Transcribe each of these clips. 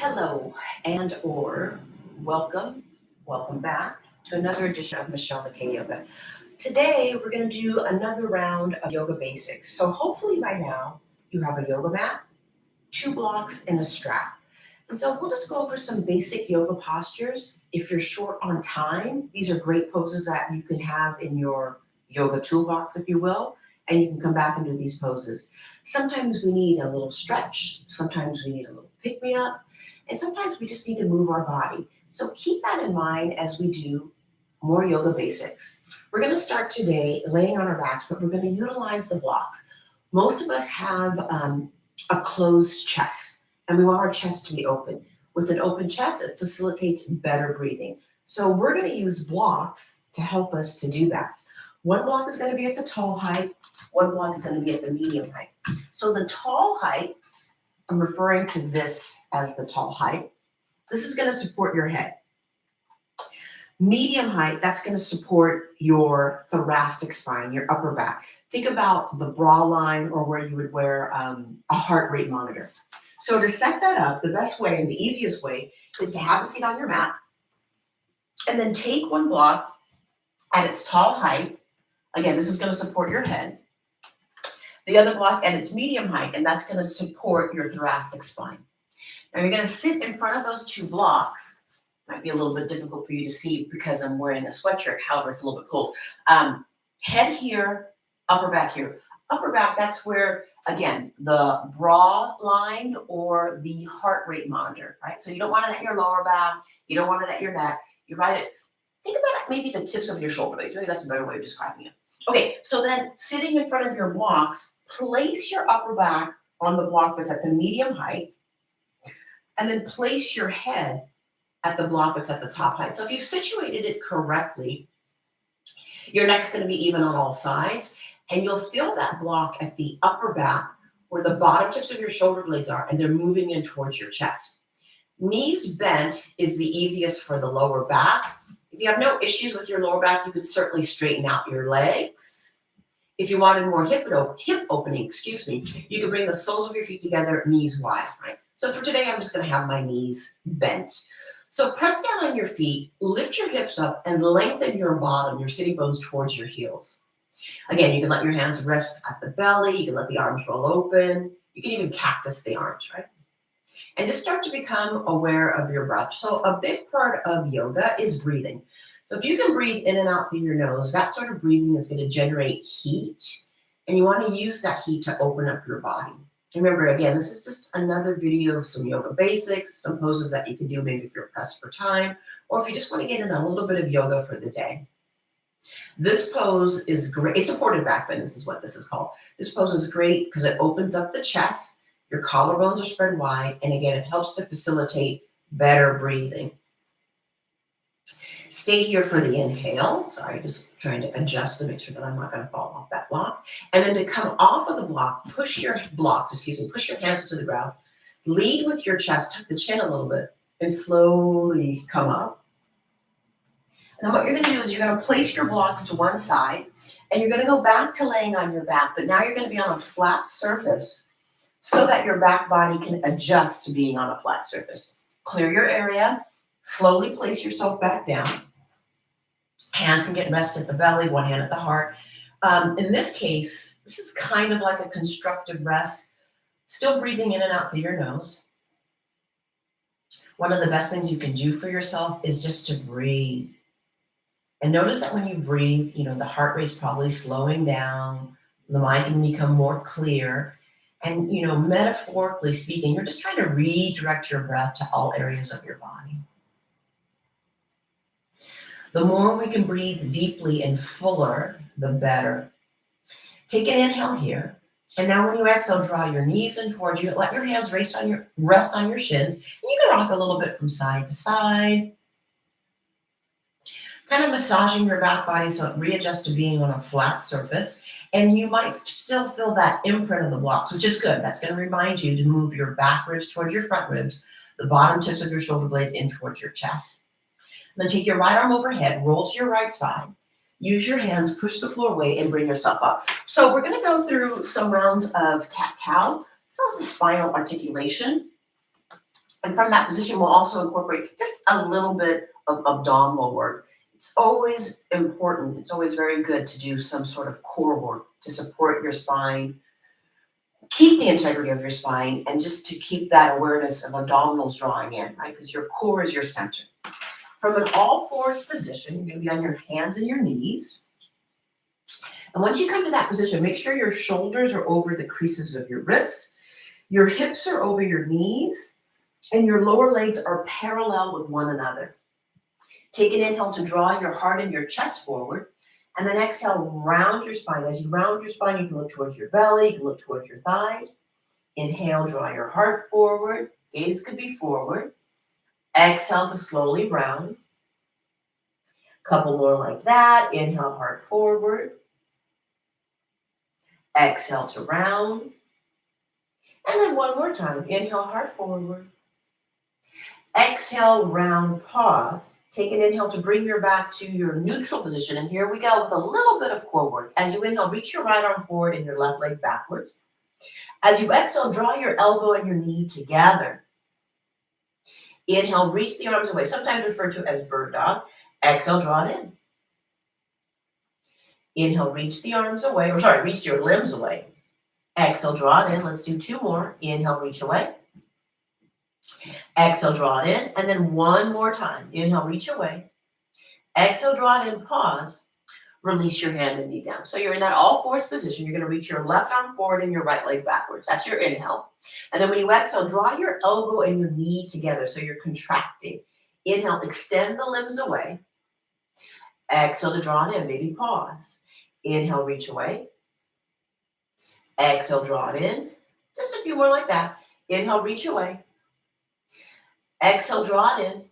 Hello and/or welcome back to another edition of McKay Yoga. Today we're going to do another round of yoga basics. So hopefully by now you have a yoga mat, two blocks, and a strap. And so we'll just go over some basic yoga postures. If you're short on time, these are great poses that you can have in your yoga toolbox, if you will, and you can come back and do these poses. Sometimes we need a little stretch, sometimes we need a little pick-me-up, and sometimes we just need to move our body. So keep that in mind as we do more yoga basics. We're going to start today laying on our backs, but we're going to utilize the blocks. Most of us have a closed chest, and we want our chest to be open. With an open chest, it facilitates better breathing. So we're going to use blocks to help us to do that. One block is going to be at the tall height. One block is going to be at the medium height. So the tall height, I'm referring to this as the tall height. This is going to support your head. Medium height, that's going to support your thoracic spine, your upper back. Think about the bra line or where you would wear a heart rate monitor. So to set that up, the best way and the easiest way is to have a seat on your mat and then take one block at its tall height. Again, this is going to support your head. The other block at its medium height, and that's going to support your thoracic spine. Now you're going to sit in front of those two blocks. Might be a little bit difficult for you to see because I'm wearing a sweatshirt. However, it's a little bit cold. Head here, upper back here. Upper back, that's where, again, the bra line or the heart rate monitor, right? So you don't want it at your lower back. You don't want it at your neck. You write it. Think about it, maybe the tips of your shoulder blades. Maybe that's a better way of describing it. Okay, so then sitting in front of your blocks, place your upper back on the block that's at the medium height, and then place your head at the block that's at the top height. So if you situated it correctly, your neck's going to be even on all sides, and you'll feel that block at the upper back where the bottom tips of your shoulder blades are, and they're moving in towards your chest. Knees bent is the easiest for the lower back. If you have no issues with your lower back, you could certainly straighten out your legs. If you wanted more hip opening, you could bring the soles of your feet together, knees wide, right? So for today, I'm just going to have my knees bent. So press down on your feet, lift your hips up, and lengthen your bottom, your sitting bones towards your heels. Again, you can let your hands rest at the belly. You can let the arms roll open. You can even cactus the arms, right? And just start to become aware of your breath. So a big part of yoga is breathing. So if you can breathe in and out through your nose, that sort of breathing is going to generate heat. And you want to use that heat to open up your body. Remember, again, this is just another video of some yoga basics, some poses that you can do maybe if you're pressed for time, or if you just want to get in a little bit of yoga for the day. This pose is great. It's supported back bend. This is what this is called. This pose is great because it opens up the chest. Your collarbones are spread wide. And again, it helps to facilitate better breathing. Stay here for the inhale. Sorry, just trying to adjust to make sure that I'm not going to fall off that block. And then to come off of the block, push your hands to the ground. Lead with your chest, tuck the chin a little bit, and slowly come up. And what you're going to do is you're going to place your blocks to one side, and you're going to go back to laying on your back, but now you're going to be on a flat surface so that your back body can adjust to being on a flat surface. Clear your area. Slowly place yourself back down. Hands can get rested at the belly, one hand at the heart. In this case, this is kind of like a constructive rest. Still breathing in and out through your nose. One of the best things you can do for yourself is just to breathe. And notice that when you breathe, the heart rate's probably slowing down. The mind can become more clear. And, metaphorically speaking, you're just trying to redirect your breath to all areas of your body. The more we can breathe deeply and fuller, the better. Take an inhale here. And now when you exhale, draw your knees in towards you. Let your hands rest on your shins. And you can rock a little bit from side to side. Kind of massaging your back body so it readjusts to being on a flat surface. And you might still feel that imprint of the blocks, which is good. That's going to remind you to move your back ribs towards your front ribs, the bottom tips of your shoulder blades in towards your chest. And then take your right arm overhead, roll to your right side. Use your hands, push the floor away, and bring yourself up. So we're going to go through some rounds of cat-cow. So it's the spinal articulation. And from that position, we'll also incorporate just a little bit of abdominal work. It's always important, it's always very good to do some sort of core work to support your spine, keep the integrity of your spine, and just to keep that awareness of abdominals drawing in, right? Because your core is your center. From an all fours position, you're going to be on your hands and your knees. And once you come to that position, make sure your shoulders are over the creases of your wrists, your hips are over your knees, and your lower legs are parallel with one another. Take an inhale to draw your heart and your chest forward, and then exhale, round your spine. As you round your spine, you can look towards your belly, you can look towards your thighs. Inhale, draw your heart forward, gaze could be forward. Exhale to slowly round. Couple more like that. Inhale, heart forward. Exhale to round. And then one more time. Inhale, heart forward. Exhale, round, pause. Take an inhale to bring your back to your neutral position. And here we go with a little bit of core work. As you inhale, reach your right arm forward and your left leg backwards. As you exhale, draw your elbow and your knee together. Inhale, reach the arms away, sometimes referred to as bird dog. Exhale, draw it in. Inhale, reach the arms away, reach your limbs away. Exhale, draw it in. Let's do two more. Inhale, reach away. Exhale, draw it in. And then one more time. Inhale, reach away. Exhale, draw it in, pause. Release your hand and knee down. So you're in that all fours position. You're going to reach your left arm forward and your right leg backwards. That's your inhale. And then when you exhale, draw your elbow and your knee together. So you're contracting. Inhale, extend the limbs away. Exhale to draw it in. Maybe pause. Inhale, reach away. Exhale, draw it in. Just a few more like that. Inhale, reach away. Exhale, draw it in.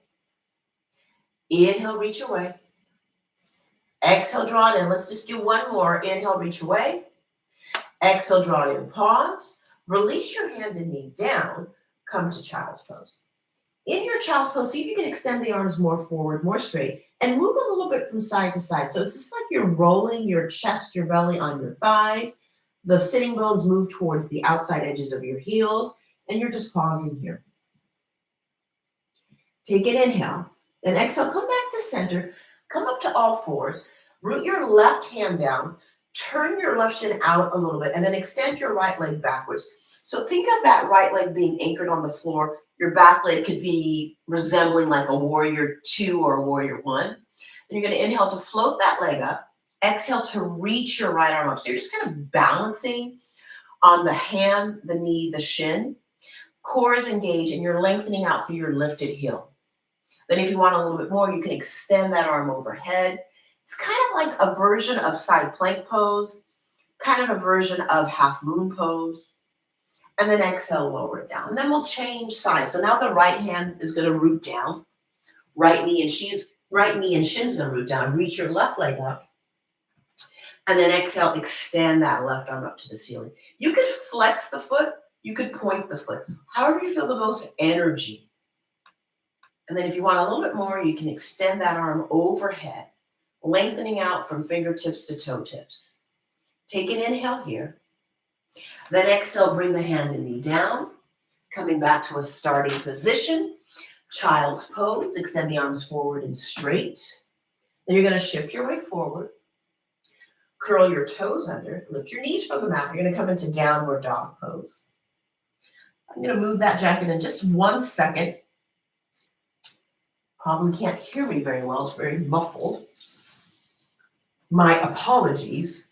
Inhale, reach away. Exhale, draw it in. Let's just do one more. Inhale, reach away. Exhale, draw it in. Pause. Release your hand and knee down. Come to child's pose. In your child's pose, see if you can extend the arms more forward, more straight, and move a little bit from side to side. So it's just like you're rolling your chest, your belly on your thighs. The sitting bones move towards the outside edges of your heels, and you're just pausing here. Take an inhale, then exhale, come back to center, come up to all fours, root your left hand down, turn your left shin out a little bit, and then extend your right leg backwards. So think of that right leg being anchored on the floor. Your back leg could be resembling like a warrior 2 or a warrior 1. And you're going to inhale to float that leg up, exhale to reach your right arm up. So you're just kind of balancing on the hand, the knee, the shin. Core is engaged, and you're lengthening out through your lifted heel. Then if you want a little bit more, you can extend that arm overhead. It's kind of like a version of side plank pose, kind of a version of half moon pose. And then exhale, lower it down. And then we'll change sides. So now the right hand is going to root down. Right knee and shin's going to root down. Reach your left leg up. And then exhale, extend that left arm up to the ceiling. You could flex the foot. You could point the foot. However you feel the most energy. And then if you want a little bit more, you can extend that arm overhead, lengthening out from fingertips to toe tips. Take an inhale here. Then exhale, bring the hand and knee down, coming back to a starting position. Child's pose, extend the arms forward and straight. Then you're going to shift your weight forward. Curl your toes under, lift your knees from the mat. You're going to come into downward dog pose. I'm going to move that jacket in just 1 second. Probably can't hear me very well. It's very muffled. My apologies.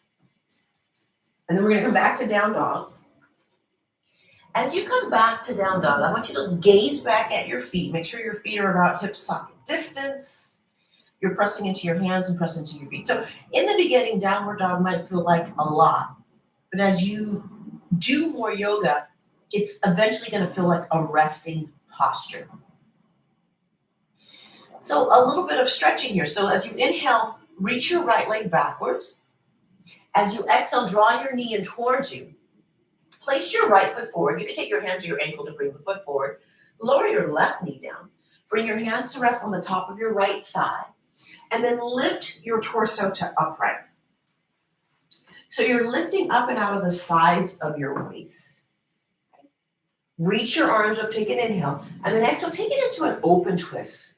And then we're going to come back to down dog. As you come back to down dog, I want you to gaze back at your feet. Make sure your feet are about hip socket distance. You're pressing into your hands and pressing into your feet. So in the beginning, downward dog might feel like a lot. But as you do more yoga, it's eventually going to feel like a resting posture. So a little bit of stretching here. So as you inhale, reach your right leg backwards. As you exhale, draw your knee in towards you. Place your right foot forward. You can take your hand to your ankle to bring the foot forward. Lower your left knee down. Bring your hands to rest on the top of your right thigh. And then lift your torso to upright. So you're lifting up and out of the sides of your waist. Reach your arms up, take an inhale, and then exhale, take it into an open twist.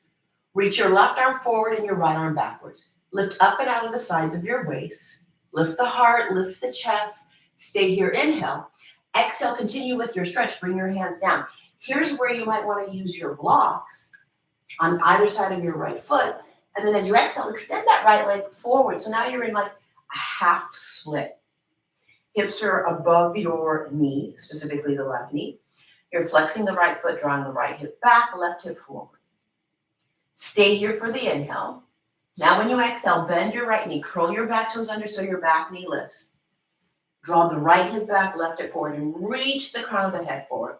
Reach your left arm forward and your right arm backwards. Lift up and out of the sides of your waist. Lift the heart, lift the chest. Stay here, inhale. Exhale, continue with your stretch, bring your hands down. Here's where you might want to use your blocks on either side of your right foot. And then as you exhale, extend that right leg forward. So now you're in like a half split. Hips are above your knee, specifically the left knee. You're flexing the right foot, drawing the right hip back, left hip forward. Stay here for the inhale. Now when you exhale, bend your right knee, curl your back toes under so your back knee lifts. Draw the right hip back, left hip forward, and reach the crown of the head forward.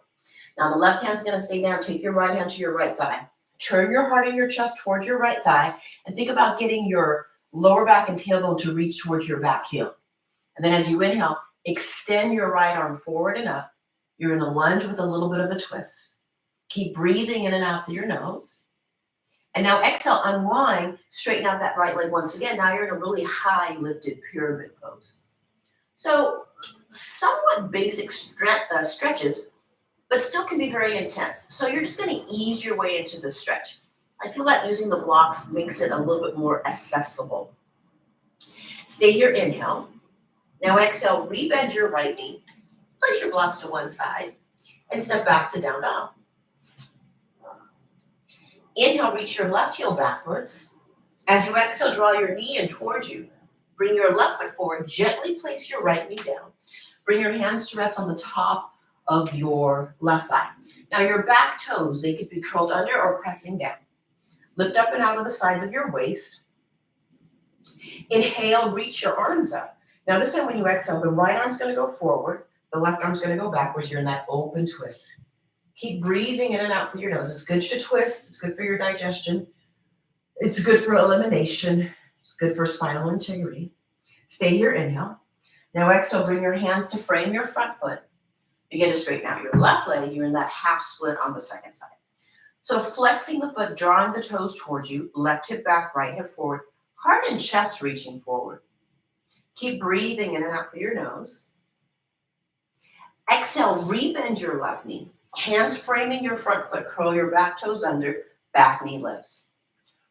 Now the left hand's gonna stay down. Take your right hand to your right thigh. Turn your heart and your chest towards your right thigh, and think about getting your lower back and tailbone to reach towards your back heel. And then as you inhale, extend your right arm forward and up. You're in a lunge with a little bit of a twist. Keep breathing in and out through your nose. And now exhale, unwind, straighten out that right leg once again. Now you're in a really high lifted pyramid pose. So somewhat basic stretches, but still can be very intense. So you're just going to ease your way into the stretch. I feel like using the blocks makes it a little bit more accessible. Stay here, inhale. Now exhale, rebend your right knee. Place your blocks to one side and step back to down dog. Inhale, reach your left heel backwards. As you exhale, draw your knee in towards you. Bring your left foot forward. Gently place your right knee down. Bring your hands to rest on the top of your left thigh. Now your back toes, they could be curled under or pressing down. Lift up and out of the sides of your waist. Inhale, reach your arms up. Now this time when you exhale, the right arm's going to go forward. The left arm's going to go backwards. You're in that open twist. Keep breathing in and out through your nose. It's good to twist. It's good for your digestion. It's good for elimination. It's good for spinal integrity. Stay here, inhale. Now exhale, bring your hands to frame your front foot. Begin to straighten out your left leg. You're in that half split on the second side. So flexing the foot, drawing the toes towards you, left hip back, right hip forward, heart and chest reaching forward. Keep breathing in and out through your nose. Exhale, rebend your left knee. Hands framing your front foot, curl your back toes under, back knee lifts.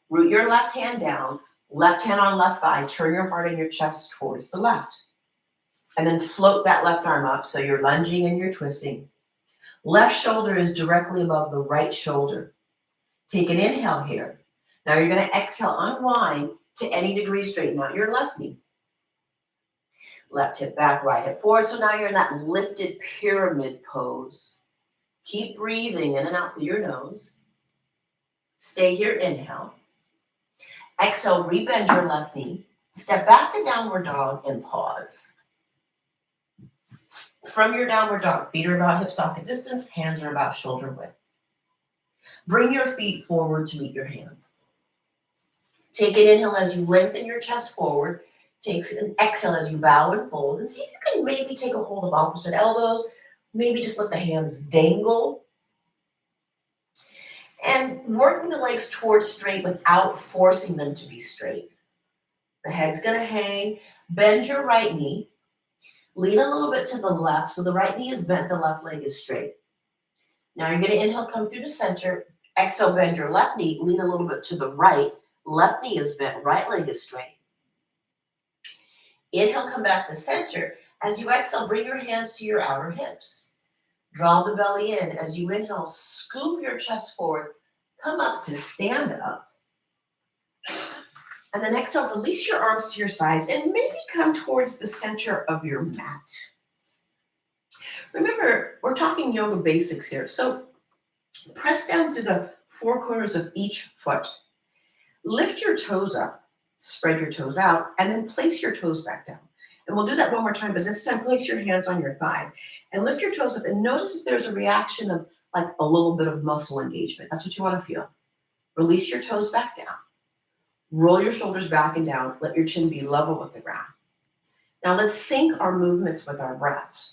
Root your left hand down, left hand on left thigh, turn your heart and your chest towards the left. And then float that left arm up so you're lunging and you're twisting. Left shoulder is directly above the right shoulder. Take an inhale here. Now you're going to exhale, unwind to any degree, straighten out your left knee. Left hip back, right hip forward. So now you're in that lifted pyramid pose. Keep breathing in and out through your nose. Stay here, inhale. Exhale, rebend your left knee. Step back to downward dog and pause. From your downward dog, feet are about hip socket distance, hands are about shoulder width. Bring your feet forward to meet your hands. Take an inhale as you lengthen your chest forward. Take an exhale as you bow and fold. And see if you can maybe take a hold of opposite elbows. Maybe just let the hands dangle. And working the legs towards straight without forcing them to be straight. The head's going to hang. Bend your right knee. Lean a little bit to the left. So the right knee is bent, the left leg is straight. Now you're going to inhale, come through to center. Exhale, bend your left knee. Lean a little bit to the right. Left knee is bent, right leg is straight. Inhale, come back to center. As you exhale, bring your hands to your outer hips. Draw the belly in. As you inhale, scoop your chest forward. Come up to stand up. And then exhale, release your arms to your sides and maybe come towards the center of your mat. Remember, we're talking yoga basics here. So press down through the four corners of each foot. Lift your toes up, spread your toes out, and then place your toes back down. And we'll do that one more time, but this time place your hands on your thighs and lift your toes up and notice if there's a reaction of like a little bit of muscle engagement. That's what you want to feel. Release your toes back down. Roll your shoulders back and down. Let your chin be level with the ground. Now let's sync our movements with our breath.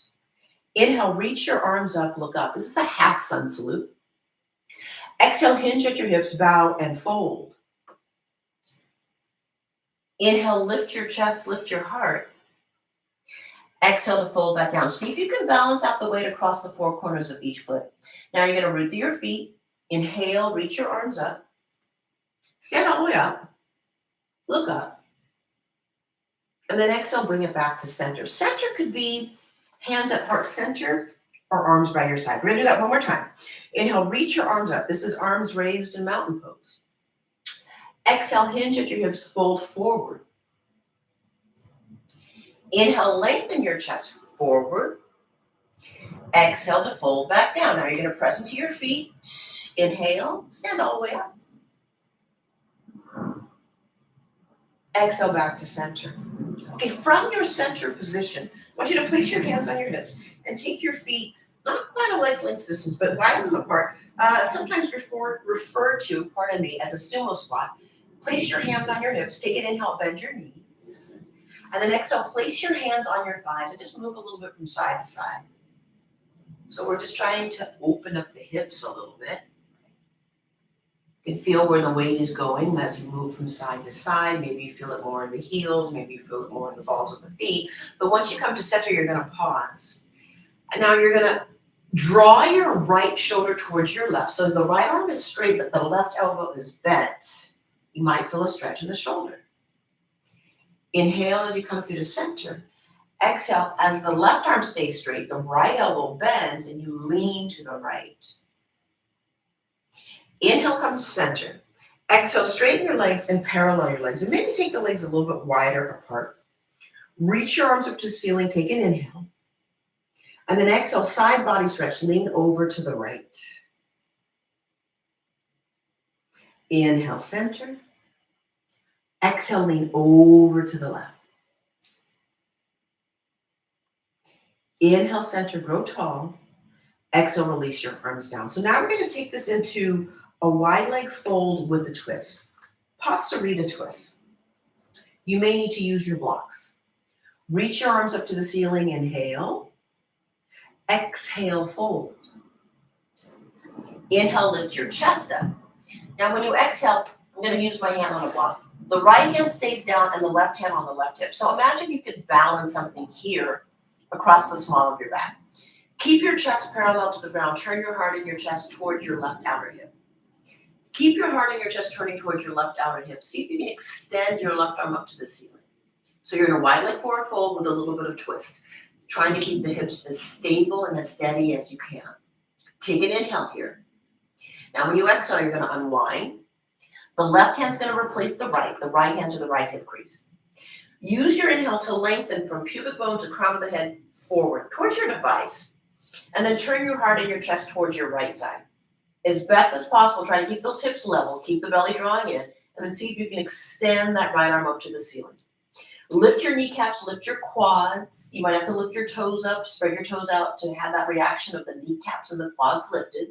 Inhale, reach your arms up, look up. This is a half sun salute. Exhale, hinge at your hips, bow and fold. Inhale, lift your chest, lift your heart. Exhale to fold back down. See if you can balance out the weight across the four corners of each foot. Now you're going to root through your feet. Inhale, reach your arms up. Stand all the way up. Look up. And then exhale, bring it back to center. Center could be hands at heart center or arms by your side. We're going to do that one more time. Inhale, reach your arms up. This is arms raised in mountain pose. Exhale, hinge at your hips, fold forward. Inhale, lengthen your chest forward. Exhale to fold back down. Now you're going to press into your feet. Inhale, stand all the way up. Exhale back to center. Okay, from your center position, I want you to place your hands on your hips and take your feet, not quite a leg's length distance, but widen them apart. Sometimes referred to, pardon me, as a sumo squat. Place your hands on your hips. Take an inhale, bend your knees. And then exhale, place your hands on your thighs and just move a little bit from side to side. So we're just trying to open up the hips a little bit. You can feel where the weight is going as you move from side to side. Maybe you feel it more in the heels. Maybe you feel it more in the balls of the feet. But once you come to center, you're going to pause. And now you're going to draw your right shoulder towards your left. So the right arm is straight, but the left elbow is bent. You might feel a stretch in the shoulder. Inhale as you come through to center. Exhale as the left arm stays straight, the right elbow bends, and you lean to the right. Inhale, come to center. Exhale, straighten your legs and parallel your legs. And maybe take the legs a little bit wider apart. Reach your arms up to the ceiling, take an inhale. And then exhale, side body stretch, lean over to the right. Inhale, center. Exhale, lean over to the left. Inhale, center, grow tall. Exhale, release your arms down. So now we're going to take this into a wide leg fold with a twist. Pasarita twist. You may need to use your blocks. Reach your arms up to the ceiling, inhale. Exhale, fold. Inhale, lift your chest up. Now when you exhale, I'm going to use my hand on a block. The right hand stays down and the left hand on the left hip. So imagine you could balance something here across the small of your back. Keep your chest parallel to the ground. Turn your heart and your chest towards your left outer hip. Keep your heart and your chest turning towards your left outer hip. See if you can extend your left arm up to the ceiling. So you're in a wide leg forward fold with a little bit of twist, trying to keep the hips as stable and as steady as you can. Take an inhale here. Now when you exhale, you're going to unwind. The left hand's going to replace the right hand to the right hip crease. Use your inhale to lengthen from pubic bone to crown of the head forward towards your device. And then turn your heart and your chest towards your right side. As best as possible, try to keep those hips level, keep the belly drawing in, and then see if you can extend that right arm up to the ceiling. Lift your kneecaps, lift your quads. You might have to lift your toes up, spread your toes out to have that reaction of the kneecaps and the quads lifted.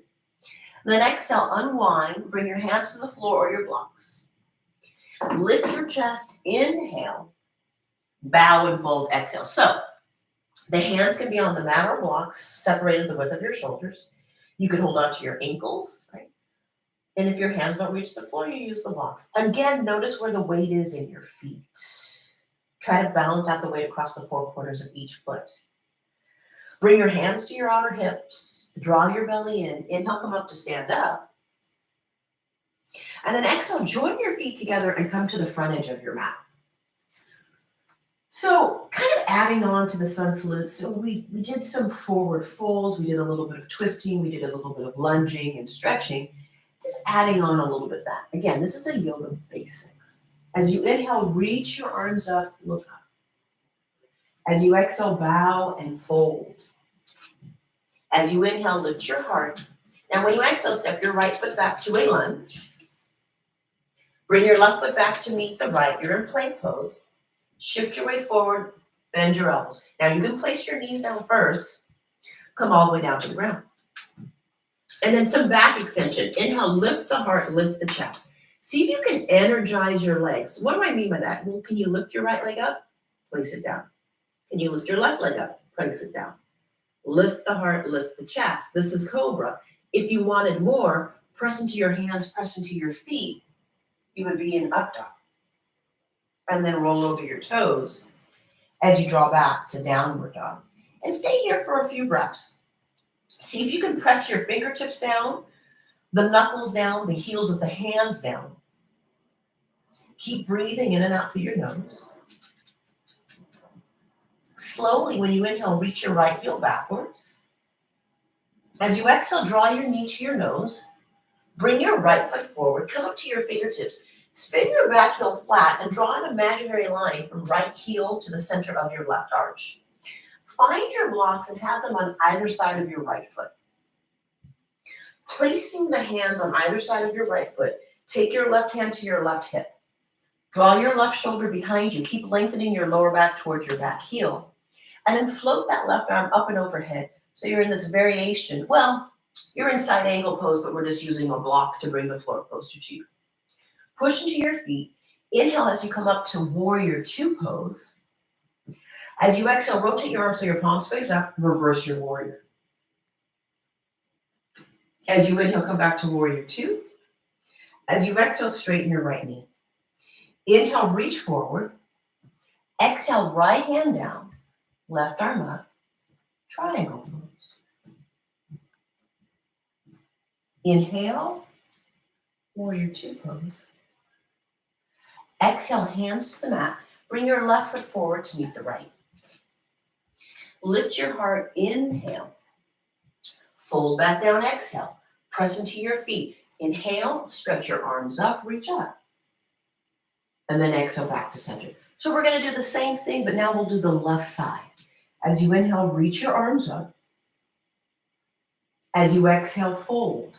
And then exhale, unwind, bring your hands to the floor or your blocks. Lift your chest, inhale, bow and fold, exhale. So the hands can be on the mat or blocks, separated the width of your shoulders. You can hold on to your ankles, right? And if your hands don't reach the floor, you use the blocks. Again, notice where the weight is in your feet. Try to balance out the weight across the four corners of each foot. Bring your hands to your outer hips. Draw your belly in. Inhale, come up to stand up. And then exhale, join your feet together and come to the front edge of your mat. So kind of adding on to the sun salute, so we did some forward folds, we did a little bit of twisting, we did a little bit of lunging and stretching, just adding on a little bit of that. Again, this is a yoga basics. As you inhale, reach your arms up, look up. As you exhale, bow and fold. As you inhale, lift your heart. Now when you exhale, step your right foot back to a lunge. Bring your left foot back to meet the right. You're in plank pose. Shift your weight forward, bend your elbows. Now you can place your knees down first, come all the way down to the ground. And then some back extension. Inhale, lift the heart, lift the chest. See if you can energize your legs. What do I mean by that? Well, can you lift your right leg up? Place it down. Can you lift your left leg up? Place it down. Lift the heart, lift the chest. This is Cobra. If you wanted more, press into your hands, press into your feet. You would be in up dog. And then roll over your toes. as you draw back to downward dog. And stay here for a few breaths. See if you can press your fingertips down, the knuckles down, the heels of the hands down. Keep breathing in and out through your nose. Slowly, when you inhale, reach your right heel backwards. As you exhale, draw your knee to your nose. Bring your right foot forward, come up to your fingertips. Spin your back heel flat and draw an imaginary line from right heel to the center of your left arch. Find your blocks and have them on either side of your right foot. Placing the hands on either side of your right foot, take your left hand to your left hip. Draw your left shoulder behind you. Keep lengthening your lower back towards your back heel. And then float that left arm up and overhead. So you're in this variation. Well, you're in side angle pose, but we're just using a block to bring the floor closer to you. Push into your feet. Inhale as you come up to warrior two pose. As you exhale, rotate your arms so your palms face up, reverse your warrior. As you inhale, come back to warrior two. As you exhale, straighten your right knee. Inhale, reach forward. Exhale, right hand down, left arm up, triangle pose. Inhale, warrior two pose. Exhale, hands to the mat. Bring your left foot forward to meet the right. Lift your heart, inhale. Fold back down, exhale. Press into your feet. Inhale, stretch your arms up, reach up. And then exhale back to center. So we're going to do the same thing, but now we'll do the left side. As you inhale, reach your arms up. As you exhale, fold.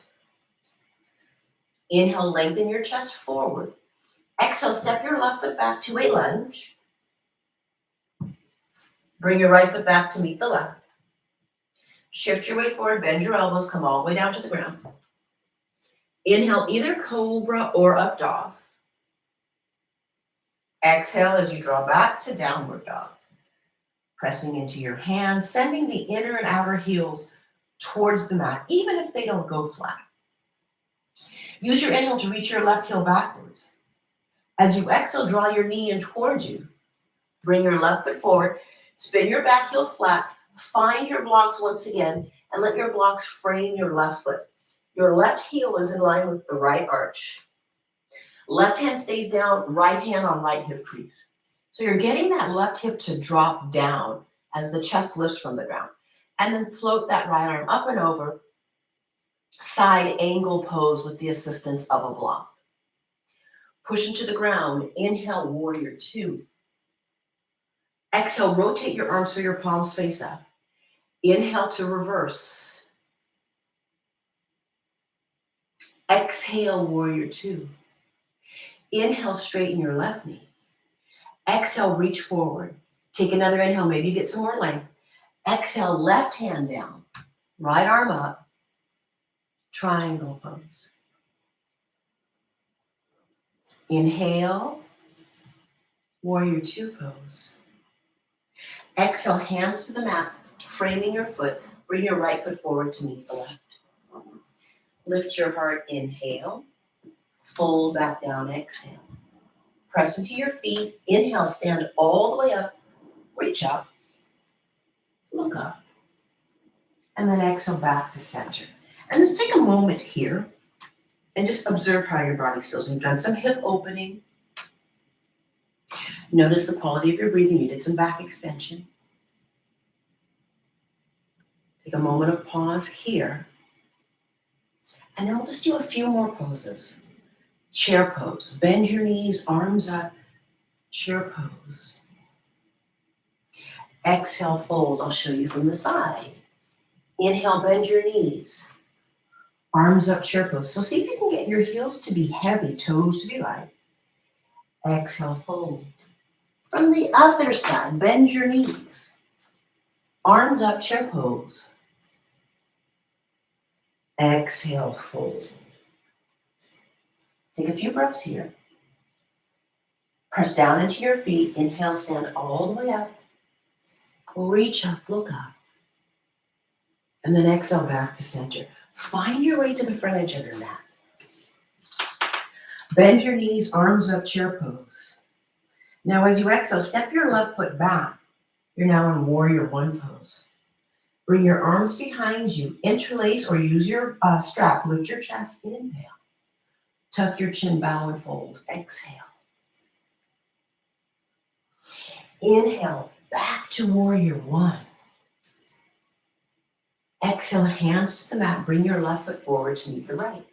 Inhale, lengthen your chest forward. Exhale, step your left foot back to a lunge. Bring your right foot back to meet the left. Shift your weight forward, bend your elbows, come all the way down to the ground. Inhale, either cobra or up dog. Exhale as you draw back to downward dog. Pressing into your hands, sending the inner and outer heels towards the mat, even if they don't go flat. Use your inhale to reach your left heel backwards. As you exhale, draw your knee in towards you. Bring your left foot forward, spin your back heel flat, find your blocks once again, and let your blocks frame your left foot. Your left heel is in line with the right arch. Left hand stays down, right hand on right hip crease. So you're getting that left hip to drop down as the chest lifts from the ground. And then float that right arm up and over, side angle pose with the assistance of a block. Push into the ground, inhale, warrior two. Exhale, rotate your arms so your palms face up. Inhale to reverse. Exhale, warrior two. Inhale, straighten your left knee. Exhale, reach forward. Take another inhale, maybe get some more length. Exhale, left hand down, right arm up, triangle pose. Inhale, warrior two pose. Exhale, hands to the mat, framing your foot. Bring your right foot forward to meet the left. Lift your heart, inhale. Fold back down, exhale. Press into your feet. Inhale, stand all the way up. Reach up. Look up. And then exhale back to center. And let's take a moment here and just observe how your body feels. You've done some hip opening. Notice the quality of your breathing. You did some back extension. Take a moment of pause here. And then we'll just do a few more poses. Chair pose. Bend your knees, arms up. Chair pose. Exhale, fold. I'll show you from the side. Inhale, bend your knees. Arms up, chair pose. So see if you can get your heels to be heavy, toes to be light. Exhale, fold. From the other side, bend your knees. Arms up, chair pose. Exhale, fold. Take a few breaths here. Press down into your feet. Inhale, stand all the way up. Reach up, look up. And then exhale back to center. Find your way to the front edge of your mat. Bend your knees, arms up, chair pose. Now as you exhale, step your left foot back You're now in warrior one pose. Bring your arms behind you, interlace or use your strap, lift your chest, inhale. Tuck your chin, bow and fold, exhale. Inhale, back to warrior one. Exhale, hands to the mat, bring your left foot forward to meet the right.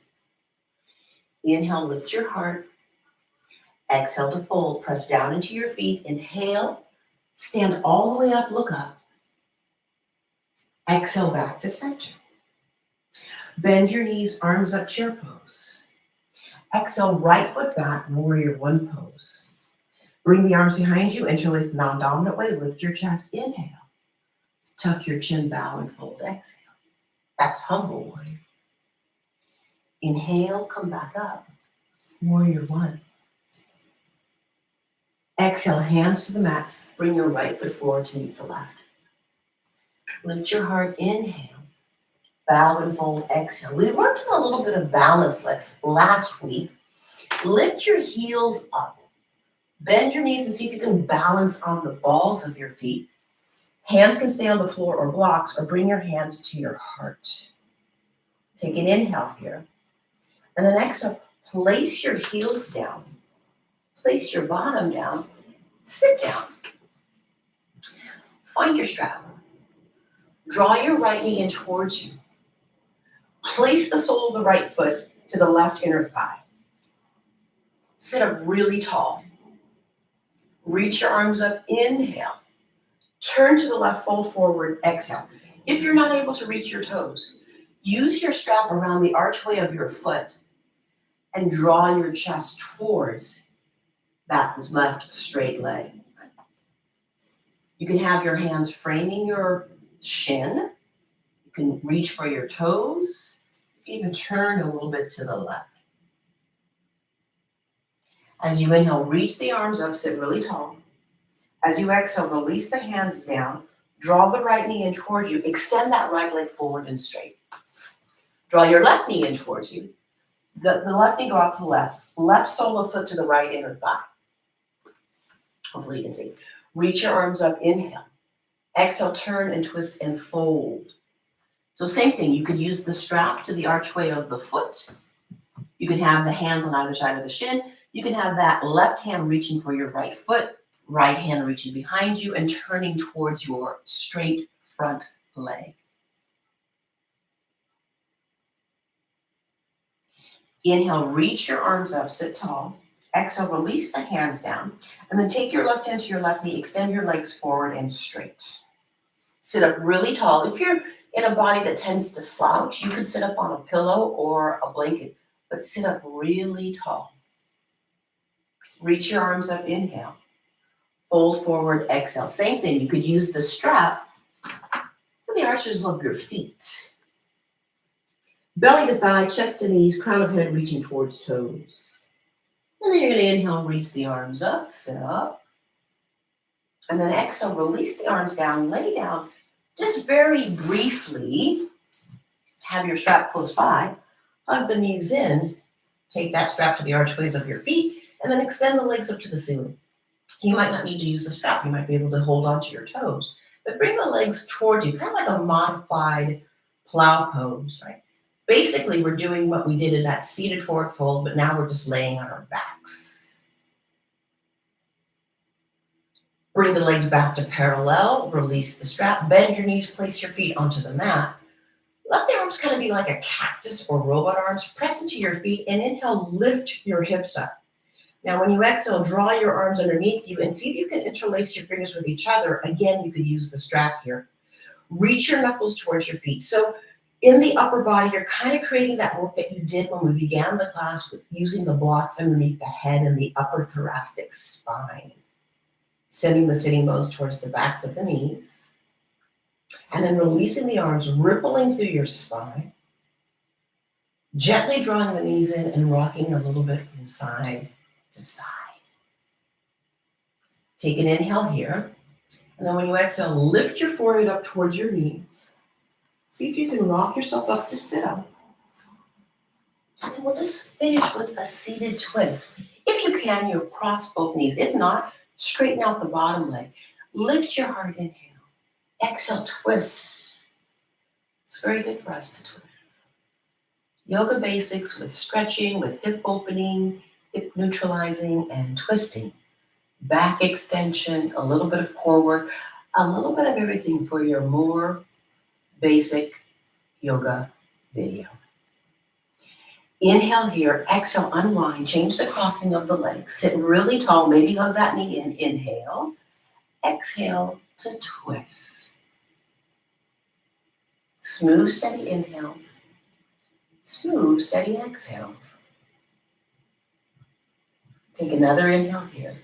Inhale, lift your heart. Exhale to fold, press down into your feet. Inhale, stand all the way up, look up. Exhale, back to center. Bend your knees, arms up, chair pose. Exhale, right foot back, warrior one pose. Bring the arms behind you, interlace the non-dominant way, lift your chest, inhale. Tuck your chin, bow and fold, exhale. That's humble warrior. Inhale, come back up, warrior one. Exhale, hands to the mat, bring your right foot forward to meet the left. Lift your heart, inhale. Bow and fold, exhale. We worked on a little bit of balance last week. Lift your heels up. Bend your knees and see if you can balance on the balls of your feet. Hands can stay on the floor or blocks, or bring your hands to your heart. Take an inhale here. And then exhale, place your heels down. Place your bottom down. Sit down. Find your strap. Draw your right knee in towards you. Place the sole of the right foot to the left inner thigh. Sit up really tall. Reach your arms up, inhale. Turn to the left, fold forward, exhale. If you're not able to reach your toes, use your strap around the archway of your foot and draw your chest towards that left straight leg. You can have your hands framing your shin. You can reach for your toes. You can even turn a little bit to the left. As you inhale, reach the arms up, sit really tall. As you exhale, release the hands down. Draw the right knee in towards you. Extend that right leg forward and straight. Draw your left knee in towards you. The left knee go out to the left. Left sole of foot to the right inner thigh. Hopefully you can see. Reach your arms up, inhale. Exhale, turn and twist and fold. So same thing, you could use the strap to the archway of the foot. You can have the hands on either side of the shin. You can have that left hand reaching for your right foot, right hand reaching behind you and turning towards your straight front leg. Inhale, reach your arms up, sit tall. Exhale, release the hands down. And then take your left hand to your left knee, extend your legs forward and straight. Sit up really tall. If you're in a body that tends to slouch, you could sit up on a pillow or a blanket, but sit up really tall. Reach your arms up, inhale. Fold forward, exhale. Same thing, you could use the strap to the arches of your feet. Belly to thigh, chest to knees, crown of head reaching towards toes. And then you're going to inhale, reach the arms up, sit up. And then exhale, release the arms down, lay down. Just very briefly, have your strap close by, hug the knees in, take that strap to the archways of your feet, and then extend the legs up to the ceiling. You might not need to use the strap. You might be able to hold onto your toes. But bring the legs toward you, kind of like a modified plow pose, right? Basically, we're doing what we did in that seated forward fold, but now we're just laying on our backs. Bring the legs back to parallel, release the strap, bend your knees, place your feet onto the mat. Let the arms kind of be like a cactus or robot arms. Press into your feet and inhale, lift your hips up. Now, when you exhale, draw your arms underneath you and see if you can interlace your fingers with each other. Again, you could use the strap here. Reach your knuckles towards your feet. So in the upper body, you're kind of creating that work that you did when we began the class with using the blocks underneath the head and the upper thoracic spine. Sending the sitting bones towards the backs of the knees. And then releasing the arms, rippling through your spine. Gently drawing the knees in and rocking a little bit from side to side. Take an inhale here. And then when you exhale, lift your forehead up towards your knees. See if you can rock yourself up to sit up. And then we'll just finish with a seated twist. If you can, you cross both knees. If not, straighten out the bottom leg. Lift your heart, inhale. Exhale, twist. It's very good for us to twist. Yoga basics with stretching, with hip opening, hip neutralizing, and twisting. Back extension, a little bit of core work, a little bit of everything for your more basic yoga video. Inhale here, exhale, unwind, change the crossing of the legs. Sit really tall, maybe hug that knee in. Inhale, exhale to twist. Smooth, steady inhales. Smooth, steady exhales. Take another inhale here.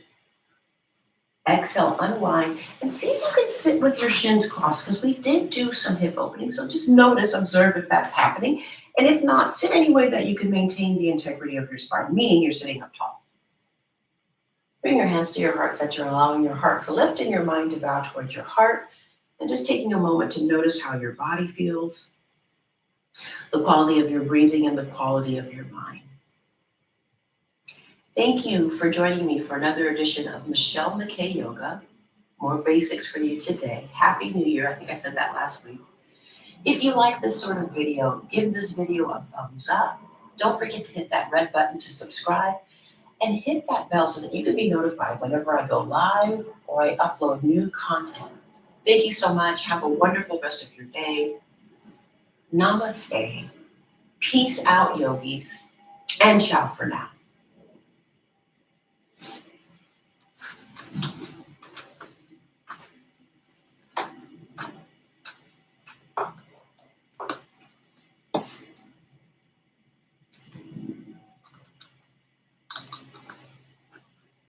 Exhale, unwind, and see if you can sit with your shins crossed, because we did do some hip opening. So just notice, observe if that's happening. And if not, sit any way that you can maintain the integrity of your spine, meaning you're sitting up tall. Bring your hands to your heart center, allowing your heart to lift and your mind to bow towards your heart. And just taking a moment to notice how your body feels, the quality of your breathing, and the quality of your mind. Thank you for joining me for another edition of Michelle McKay Yoga. More basics for you today. Happy New Year. I think I said that last week. If you like this sort of video, give this video a thumbs up. Don't forget to hit that red button to subscribe and hit that bell so that you can be notified whenever I go live or I upload new content. Thank you so much. Have a wonderful rest of your day. Namaste. Peace out, yogis. And ciao for now.